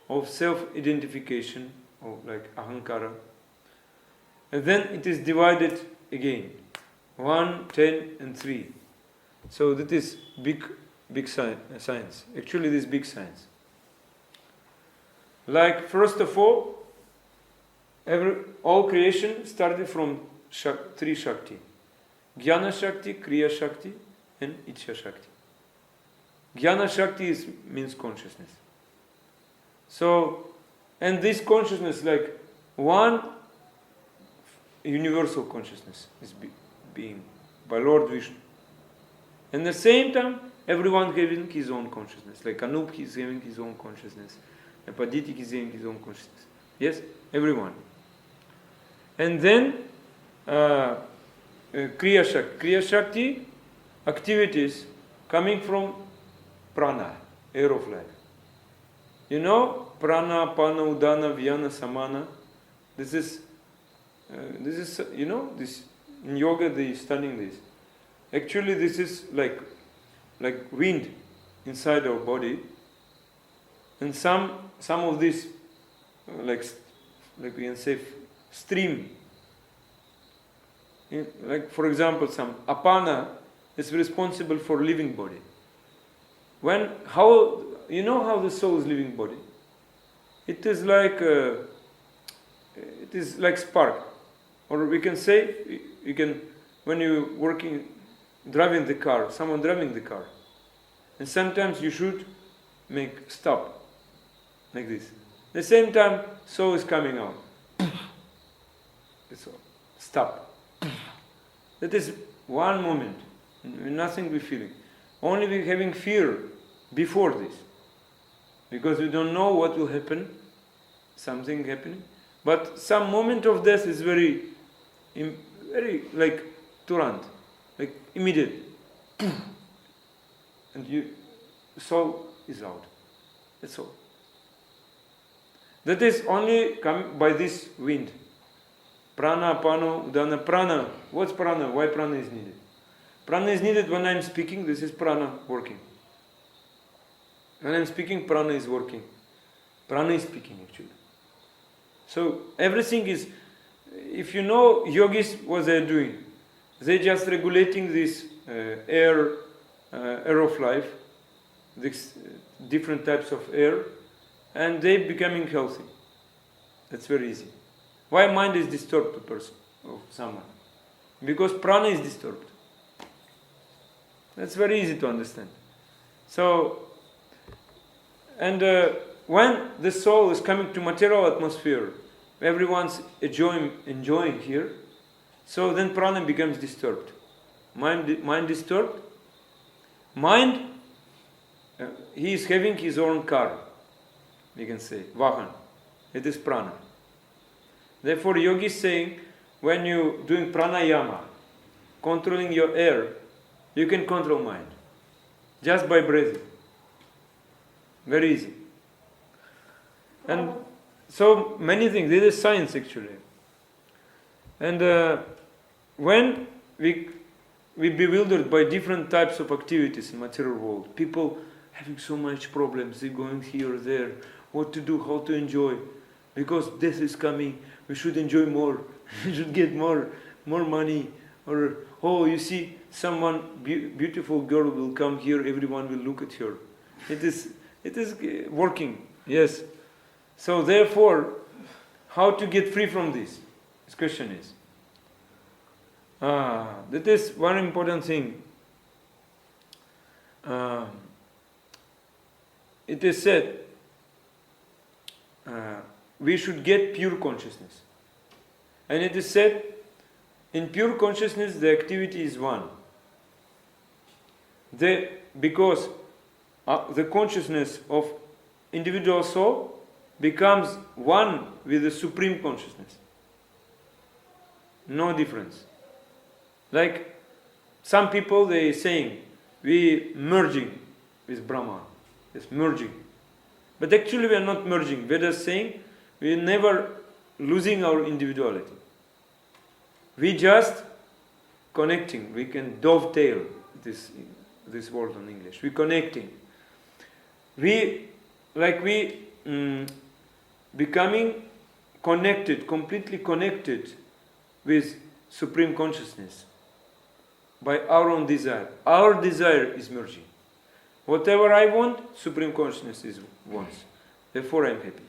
of self-identification, of like ahankara. And then it is divided again. 1, 10 and 3. So that is big science. Actually this is big science. Like first of all creation started from three Shakti. Jnana Shakti, Kriya Shakti and Ichha Shakti. Jnana Shakti means consciousness. So, and this consciousness, like one universal consciousness is being by Lord Vishnu. And at the same time, everyone having his own consciousness. Like Anup is having his own consciousness. Paditi is having his own consciousness. Yes? Everyone. And then Kriya Shakti. Kriya Shakti activities coming from prana, air of life. You know, prana, pana, udana, vyana, samana. This is you know, this in yoga they studying this. Actually, this is like wind inside our body, and some of this like we can say stream. Like for example, some apana is responsible for living body. You know how the soul is living body? It is like spark, or we can say when you working driving the car, someone driving the car, and sometimes you should make stop like this. At the same time, soul is coming out. That's all. Stop. That is one moment. Nothing we feeling. Only we having fear before this. because we don't know what will happen, something happening. But some moment of death is very like turant, like immediate, and soul is out. That's all. That is only come by this wind. Prana, apano, udana. Prana. What's prana? Why prana is needed? Prana is needed when I'm speaking. This is prana working. When I'm speaking, prana is working. Prana is speaking actually. So everything is, if you know yogis, what they're doing, they're just regulating this air of life, these different types of air, and they're becoming healthy. That's very easy. Why mind is disturbed to person or someone? Because prana is disturbed. That's very easy to understand. So, and when the soul is coming to material atmosphere, everyone's enjoying here, so then prana becomes disturbed. Mind disturbed. Mind, he is having his own car, we can say, vahan. It is prana. Therefore, yogi is saying, when you're doing pranayama, controlling your air, you can control mind. Just by breathing. Very easy. And so many things. This is science actually. And when we bewildered by different types of activities in material world, people having so much problems, they're going here, there, what to do, how to enjoy, because death is coming, we should enjoy more, we should get more money, or oh, you see, someone beautiful girl will come here, everyone will look at her. It is working, yes. So therefore, how to get free from this? This question is. That is one important thing. It is said we should get pure consciousness. And it is said in pure consciousness the activity is one. Because the consciousness of individual soul becomes one with the supreme consciousness. No difference. Like some people, they saying we merging with Brahman. It's merging. But actually we are not merging. Vedas saying we are never losing our individuality. We just connecting. We can dovetail this word in English. We connecting. We becoming connected, completely connected with Supreme Consciousness by our own desire. Our desire is merging. Whatever I want, Supreme Consciousness wants. Therefore I am happy.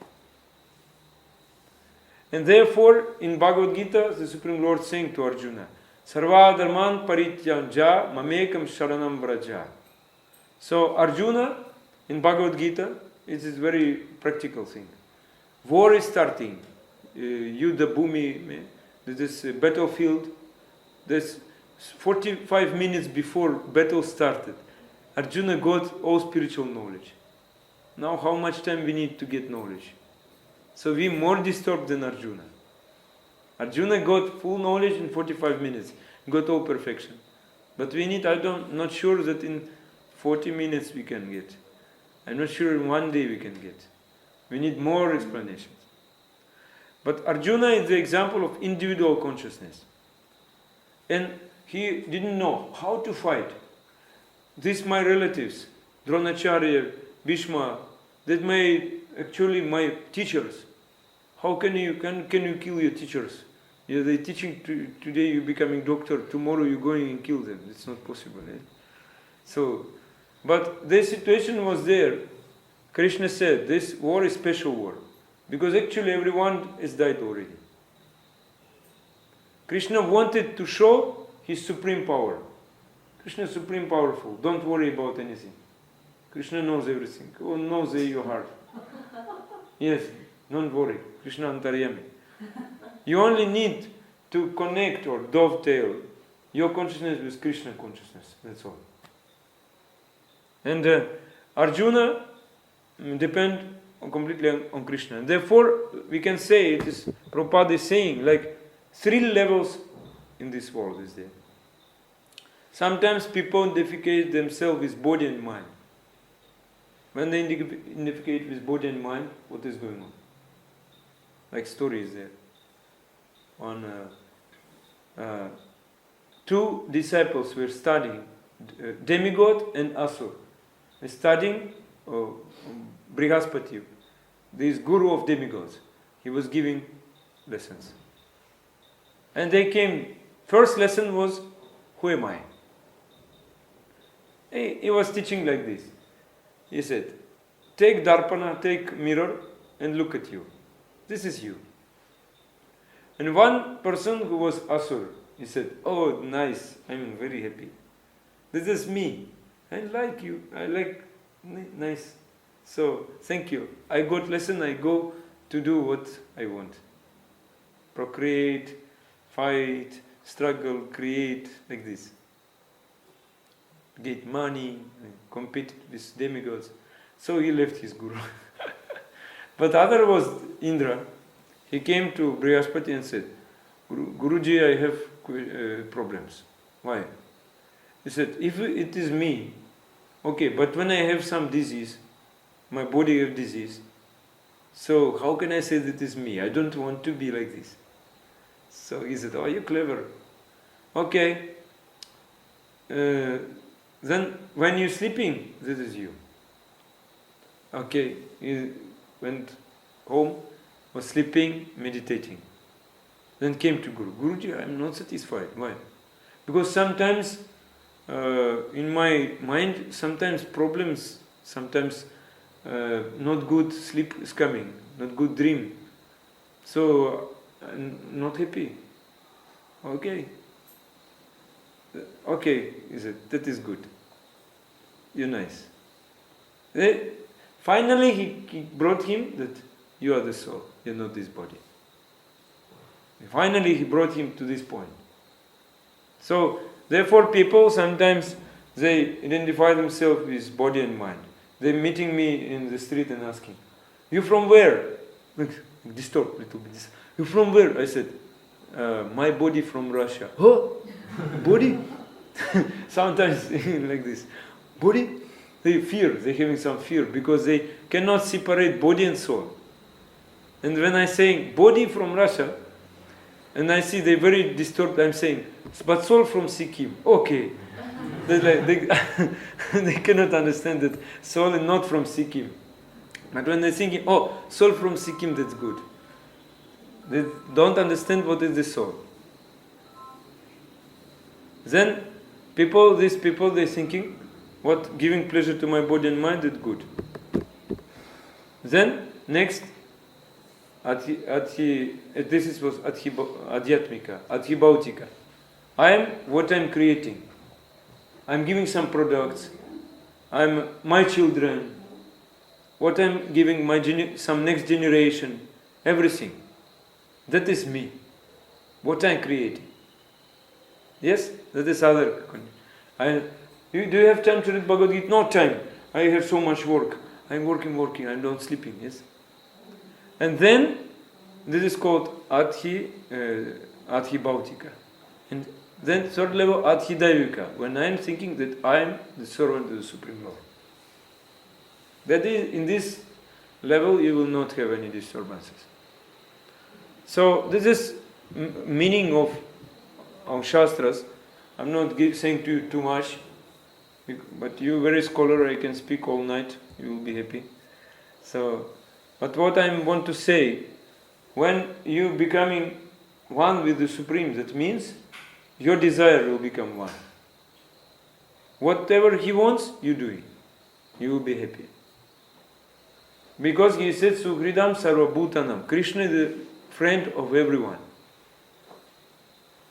And therefore, in Bhagavad Gita, the Supreme Lord saying to Arjuna, Sarva dharman parityanja mamekam sharanam vraja. So Arjuna, in Bhagavad Gita, it is a very practical thing. War is starting. Yuddha Bhumi, this battlefield, this 45 minutes before battle started, Arjuna got all spiritual knowledge. Now how much time we need to get knowledge? So we more disturbed than Arjuna. Arjuna got full knowledge in 45 minutes, got all perfection. But we need, not sure that in 40 minutes we can get. I'm not sure in one day we can get. We need more explanations. But Arjuna is the example of individual consciousness. And he didn't know how to fight. These my relatives, Dronacharya, Bhishma, that actually my teachers. How can you kill your teachers? They're teaching today you're becoming doctor, tomorrow you're going and kill them. It's not possible. So, but the situation was there. Krishna said this war is special war. Because actually everyone has died already. Krishna wanted to show his supreme power. Krishna is supreme powerful. Don't worry about anything. Krishna knows everything. Oh, knows your heart. Yes, don't worry. Krishna Antaryami. You only need to connect or dovetail your consciousness with Krishna consciousness. That's all. And Arjuna, depend completely on Krishna. And therefore, we can say, it is Prabhupada is saying, like 3 levels in this world is there. Sometimes people identify themselves with body and mind. When they identify with body and mind, what is going on? Like story is there. On 2 disciples were studying, demigod and asur. Studying Brihaspati, this guru of demigods. He was giving lessons. And they came, first lesson was, who am I? He was teaching like this. He said, take darpana, take mirror and look at you. This is you. And one person who was asur, he said, oh nice, I'm very happy. This is me. I like you. I like, nice. So, thank you. I got lesson, I go to do what I want. Procreate, fight, struggle, create, like this. Get money, compete with demigods. So he left his guru. But other was Indra. He came to Brihaspati and said, Guruji, I have problems. Why? He said, if it is me, okay, but when I have some disease, my body have disease, so how can I say that it is me? I don't want to be like this. So he said, oh, you're clever. Okay. Then when you're sleeping, this is you. Okay. He went home, was sleeping, meditating. Then came to Guru. Guruji, I'm not satisfied. Why? Because sometimes in my mind, sometimes problems, sometimes not good sleep is coming, not good dream. So, I'm not happy. Okay. Okay, he said, that is good. You're nice. Finally, he brought him that you are the soul, you're not this body. Finally, he brought him to this point. So, therefore, people sometimes they identify themselves with body and mind. They're meeting me in the street and asking, "You from where?" Disturbed little bit. "You from where?" I said, "My body from Russia." "Oh, body?" Sometimes like this, body. They fear. They're having some fear because they cannot separate body and soul. And when I say body from Russia, and I see they're very disturbed, I'm saying, but soul from Sikkim. Okay. They cannot understand that soul is not from Sikkim. But when they're thinking, oh, soul from Sikkim, that's good. They don't understand what is the soul. Then these people, they're thinking, what giving pleasure to my body and mind is good. Then next, this was adhyatmika, adhibautika. I am what I'm creating. I'm giving some products. I'm my children. What I'm giving some next generation. Everything. That is me. What I'm creating. Yes, that is other. Do you have time to read Bhagavad Gita? No time. I have so much work. I'm working. I'm not sleeping. Yes. And then this is called adhibautika. And then third level, adhidaivika, when I am thinking that I am the servant of the Supreme Lord. That is, in this level, you will not have any disturbances. So this is meaning of Shastras. I'm not saying to you too much, but you very scholar, I can speak all night, you will be happy. So, but what I want to say, when you becoming one with the Supreme, that means your desire will become one. Whatever he wants, you do it. You will be happy. Because he said, Suhridam Sarvabhutanam. Krishna is the friend of everyone.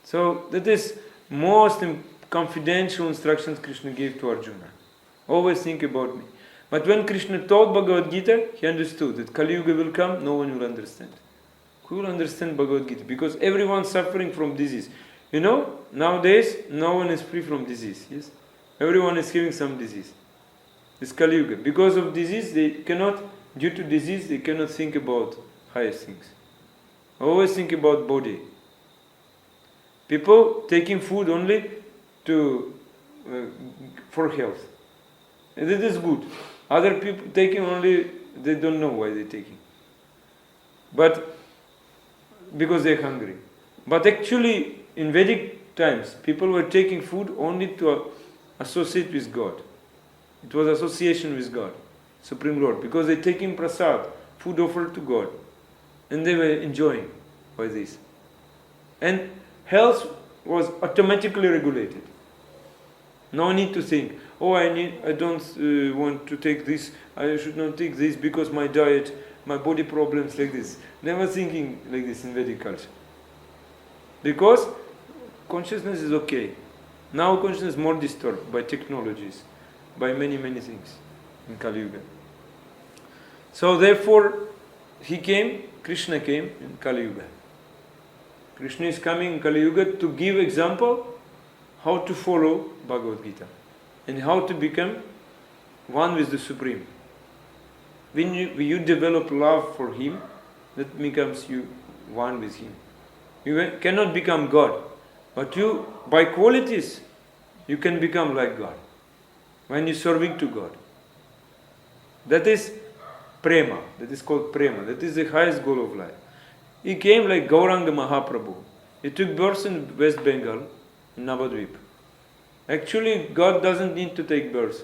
So that is most confidential instructions Krishna gave to Arjuna. Always think about me. But when Krishna taught Bhagavad Gita, he understood that Kali Yuga will come, no one will understand. Who will understand Bhagavad Gita? Because everyone suffering from disease. You know, nowadays, no one is free from disease. Yes, everyone is having some disease. It's Kali Yuga. Because of disease, due to disease, they cannot think about higher things. Always think about body. People taking food only for health. And it is good. Other people taking only, they don't know why they're taking. But because they're hungry. But actually, in Vedic times, people were taking food only to associate with God. It was association with God, Supreme Lord, because they're taking prasad, food offered to God, and they were enjoying by this. And health was automatically regulated. No need to think, I don't want to take this, I should not take this because my diet, my body problems like this. Never thinking like this in Vedic culture. Because consciousness is okay. Now consciousness is more disturbed by technologies, by many, many things in Kali Yuga. So therefore, Krishna came in Kali Yuga. Krishna is coming in Kali Yuga to give example how to follow Bhagavad Gita and how to become one with the Supreme. When you develop love for Him, that becomes you one with Him. You cannot become God, but you, by qualities, you can become like God when you're serving to God. That is prema, that is called prema, that is the highest goal of life. He came like Gauranga Mahaprabhu. He took birth in West Bengal, in Navadvip. Actually, God doesn't need to take birth.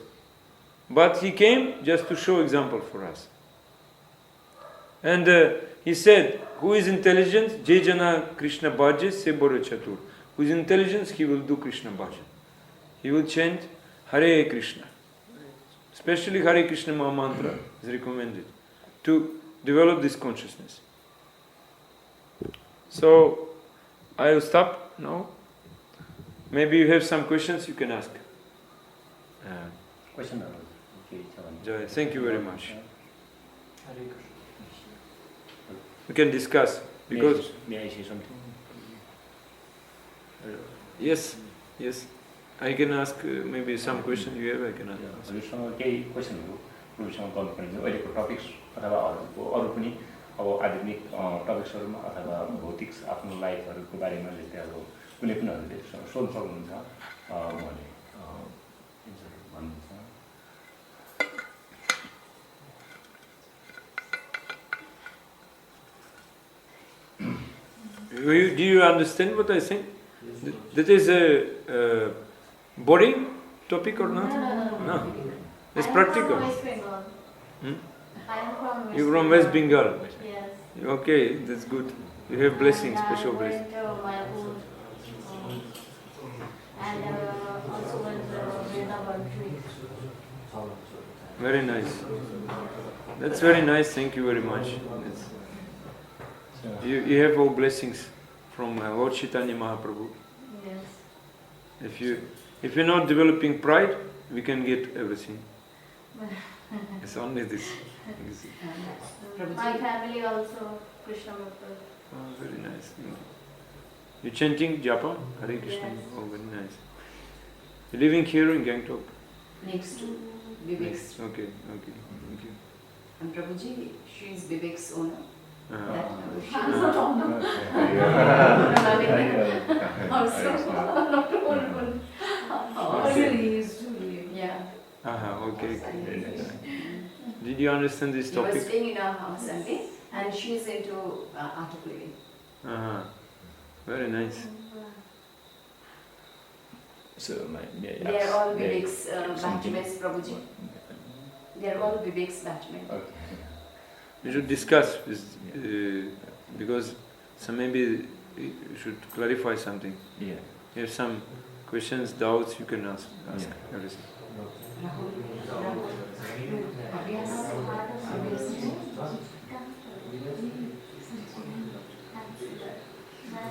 But He came just to show example for us. And He said, who is intelligent? Jejana Krishna Bhaje Sebora Chatur. Who is intelligent, he will do Krishna Bhajan. He will chant Hare Krishna. Especially Hare Krishna Maha Mantra is recommended to develop this consciousness. So, I will stop now. Maybe you have some questions you can ask. Question. Jai, thank you very much. We can discuss because. May I say something? Yes. I can ask maybe some question you have. I can ask. हजुरसँग केही क्वेसनहरू रुसँग गर्नुपर्ने अहिलेको topics अथवा अरू पनि अब आध्यात्मिक टपिक्सहरूमा अथवा भौतिक आफ्नो लाइफहरूको बारेमा जस्तै अब कुनै पनिहरूले सोध्न सक्नुहुन्छ उहाँले भन्नुहुन्छ। Do you understand what I think? That is a boring topic or not? No. It's practical. I'm from West Bengal. You're from West Bengal. Yes. Okay, that's good. You have blessings, special blessings. And my own, and also went to Vrindavan trip. Very nice. That's very nice. Thank you very much. You have all blessings from Lord Chaitanya Mahaprabhu. Yes. If you're not developing pride, we can get everything. It's only this. My family also Krishna Bhakta. Oh, very nice. You're chanting japa? Hare Krishna? Yes. Oh, very nice. You're living here in Gangtok? Next to Vivek's. Okay, thank you. And Prabhuji, she is Vivek's owner. Uh-huh. Yeah. Okay. Did you understand this You were topic? staying in our house Sunday, and she is into art of living. Very nice. So They are all Vivek's batchmates, Prabhuji. They are all Vivek's batchmates. Okay. We should discuss this, because maybe you should clarify something. Yeah. You have some questions, doubts, you can ask Yeah. everything.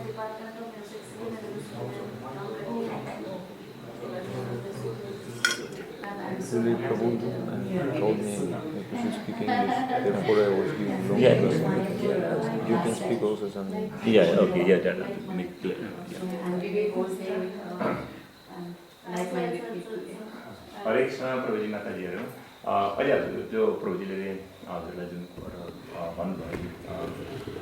Department of Music, Actually, Prabhu told me that you should speak English. Therefore, I was giving long Yeah. lessons. You can speak also something. Yeah, okay, yeah, that make clear. Yeah. And Vivek was there, like-minded people. हरेक समय प्रभुजी माताजीहरू अहिले हजुर जो प्रभुजीले हजुरलाई जुन